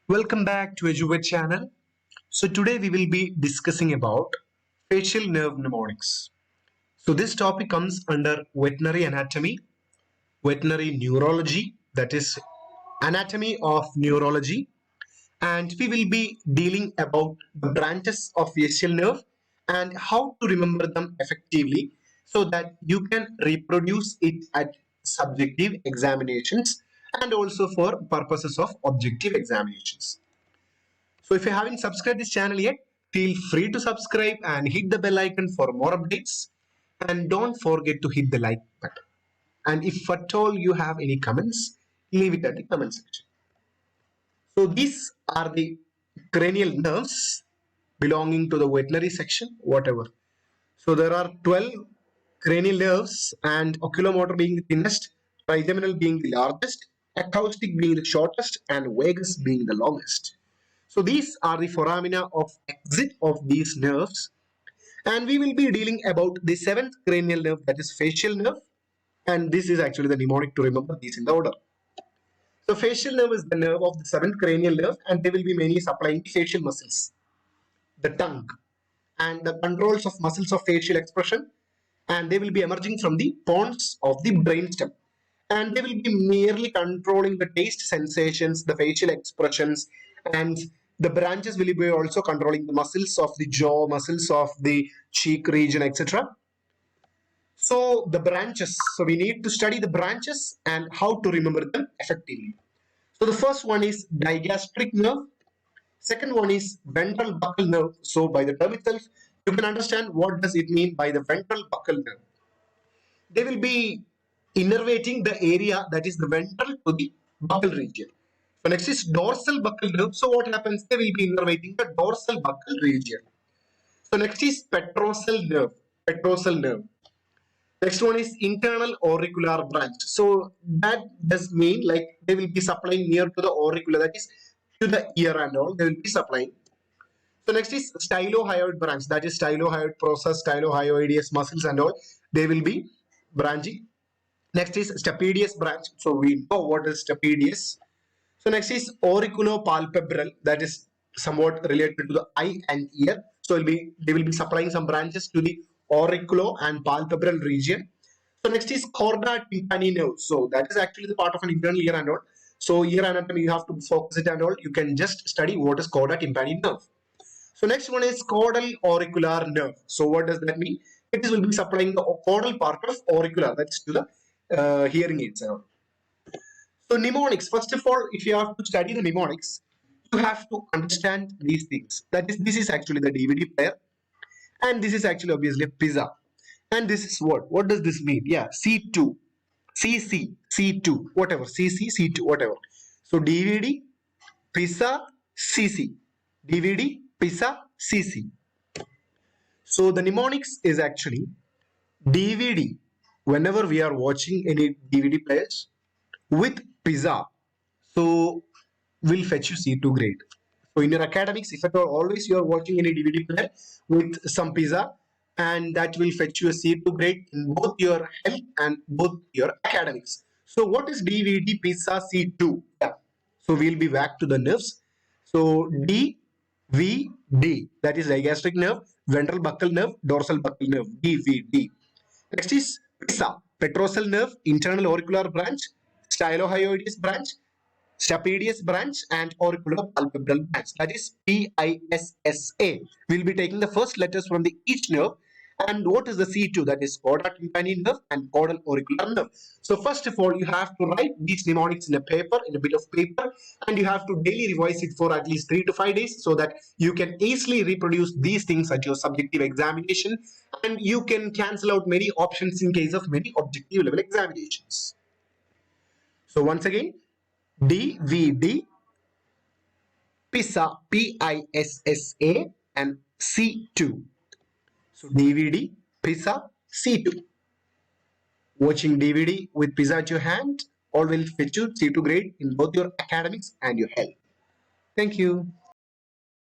Welcome back to EduVet channel. So today we will be discussing about facial nerve mnemonics. So this topic comes under veterinary anatomy, veterinary neurology, that is anatomy of neurology, and we will be dealing about the branches of facial nerve and how to remember them effectively so that you can reproduce it at subjective examinations and also for purposes of objective examinations. So if you haven't subscribed this channel yet, feel free to subscribe and hit the bell icon for more updates. And don't forget to hit the like button. And if at all you have any comments, leave it at the comment section. So these are the cranial nerves belonging to the veterinary section, whatever. So there are 12 cranial nerves and oculomotor being the thinnest, trigeminal being the largest, acoustic being the shortest, and vagus being the longest. So these are the foramina of exit of these nerves, and we will be dealing about the seventh cranial nerve, that is facial nerve, and this is actually the mnemonic to remember these in the order. So facial nerve is the nerve of the seventh cranial nerve, and they will be mainly supplying the facial muscles, the tongue, and the controls of muscles of facial expression, and they will be emerging from the pons of the brainstem, and they will be merely controlling the taste sensations, the facial expressions, and the branches will be also controlling the muscles of the jaw, muscles of the cheek region, etc. So the branches, so we need to study the branches and how to remember them effectively. So the first one is digastric nerve. Second one is ventral buccal nerve. So by the term itself, you can understand what does it mean by the ventral buccal nerve. They will be innervating the area that is the ventral to the buccal region. So next is dorsal buccal nerve. So what happens? They will be innervating the dorsal buccal region. So next is petrosal nerve. Petrosal nerve. Next one is internal auricular branch. So that does mean like they will be supplying near to the auricular, that is to the ear and all. They will be supplying. So next is stylohyoid branch. That is stylohyoid process, stylohyoideus muscles and all. They will be branching. Next is stapedius branch. So we know what is stapedius. So next is auriculopalpebral. That is somewhat related to the eye and ear. So they will be supplying some branches to the auriculo and palpebral region. So next is chorda tympani nerve. So that is actually the part of an internal ear and all. So ear anatomy you have to focus it and all. You can just study what is chorda tympani nerve. So next one is caudal auricular nerve. So what does that mean? It will be supplying the caudal part of auricular, that's to the hearing aids. So mnemonics, first of all, if you have to study the mnemonics, you have to understand these things. That is, this is actually the DVD player, and this is actually obviously pizza. And this is what? What does this mean? Yeah, C2, CC, C2, whatever, CC, C2, whatever. So DVD, pizza, CC, DVD, pizza, CC. So the mnemonics is actually DVD. Whenever we are watching any DVD players with pizza, so will fetch you C2 grade. So in your academics, if at all always you are watching any DVD player with some pizza, and that will fetch you a C2 grade in both your health and both your academics. So what is DVD pizza C2? Yeah. So we'll be back to the nerves. So DVD, that is digastric nerve, ventral buccal nerve, dorsal buccal nerve, DVD. Next is PISA, petrosal nerve, internal auricular branch, stylohyoideus branch, stapedius branch, and auriculopalpebral branch. That is PISSA. We'll be taking the first letters from the each nerve. And what is the C2? That is chorda tympani nerve and caudal auricular nerve. So first of all, you have to write these mnemonics in a paper, in a bit of paper, and you have to daily revise it for at least 3 to 5 days so that you can easily reproduce these things at your subjective examination, and you can cancel out many options in case of many objective level examinations. So once again, DVD, PISA, PISSA, and C2. So DVD, pizza, C2. Watching DVD with pizza at your hand all will fetch you C2 grade in both your academics and your health. Thank you.